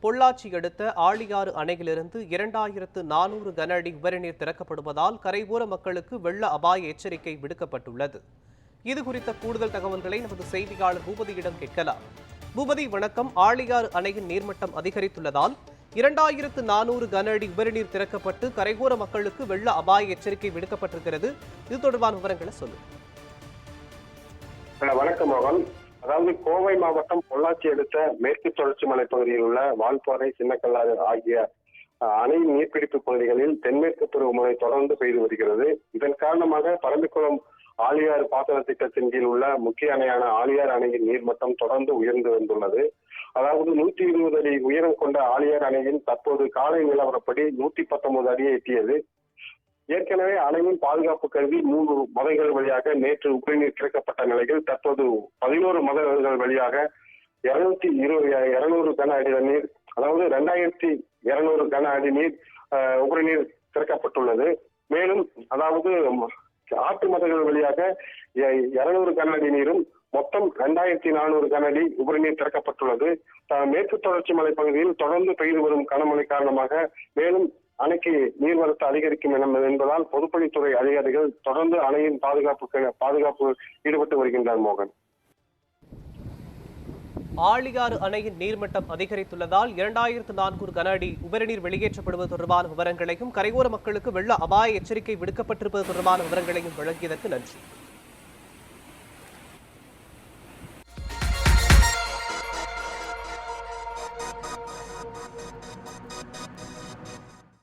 பொள்ளாச்சி அடுத்த ஆழியாறு அணையிலிருந்து 2400 கன அடி உபரிநீர் திறக்கப்படுவதால் கரையோர மக்களுக்கு வெள்ள அபாய எச்சரிக்கை விடுக்கப்பட்டுள்ளது. இது குறித்த கூடுதல் தகவல்களை நமது செய்தியாளர் பூபதியிடம் கேட்கலாம். பூபதி, வணக்கம். ஆழியாறு அணையின் நீர்மட்டம் அதிகரித்துள்ளதால் 2400 கன அடி உபரிநீர் திறக்கப்பட்டு கரையோர மக்களுக்கு வெள்ள அபாய எச்சரிக்கை விடுக்கப்பட்டிருக்கிறது. இது தொடர்பான விவரங்களை சொல்லுங்கள். வணக்கம் மோகன். அதாவது கோவை மாவட்டம் பொள்ளாச்சி அடுத்த மேற்கு தொடர்ச்சி மலை பகுதியில் உள்ள வால்பாறை, சின்னக்கல்லாறு ஆகிய அணையின் நீர்பிடிப்பு பகுதிகளில் தென்மேற்கு பருவமழை தொடர்ந்து பெய்து வருகிறது. இதன் காரணமாக பரம்பிக்குளம் ஆழியாறு பாசன திட்டத்தின் கீழ் உள்ள முக்கிய அணையான ஆழியாறு அணையின் நீர்மட்டம் தொடர்ந்து உயர்ந்து வந்துள்ளது. அதாவது 120 அடி உயரம் கொண்ட ஆழியாறு அணையின் தற்போது காலை நிலவரப்படி 119 அடியை எட்டியது. ஏற்கனவே அணையின் பாதுகாப்பு கருதி 3 மதகுகள் வழியாக நேற்று உபரிநீர் திறக்கப்பட்ட நிலையில் தற்போது 11 மதகுகள் வழியாக 200 கன அடி நீர், அதாவது 2200 கன அடி நீர் உபரிநீர் திறக்கப்பட்டுள்ளது. மேலும் அதாவது ஆற்று மதகுகள் வழியாக 200 கன அடி நீரும் மொத்தம் 2400 கன அடி உபரிநீர் திறக்கப்பட்டுள்ளது. மேற்கு தொடர்ச்சி மலை பகுதியில் தொடர்ந்து பெய்து வரும் கனமழை காரணமாக மேலும் அணைக்கு நீர்வரத்து அதிகரிக்கும் என்பதால் பொதுப்பணித்துறை அதிகாரிகள் தொடர்ந்து அணையின் பாதுகாப்பு ஈடுபட்டு வருகின்றனர். மோகன், ஆழியாறு அணையின் நீர்மட்டம் அதிகரித்துள்ளதால் 2400 கன அடி உபரிநீர் வெளியேற்றப்படுவது தொடர்பான விவரங்களையும் கரையோர மக்களுக்கு வெள்ள அபாய எச்சரிக்கை விடுக்கப்பட்டிருப்பது தொடர்பான விவரங்களையும் வழங்கியதற்கு நன்றி.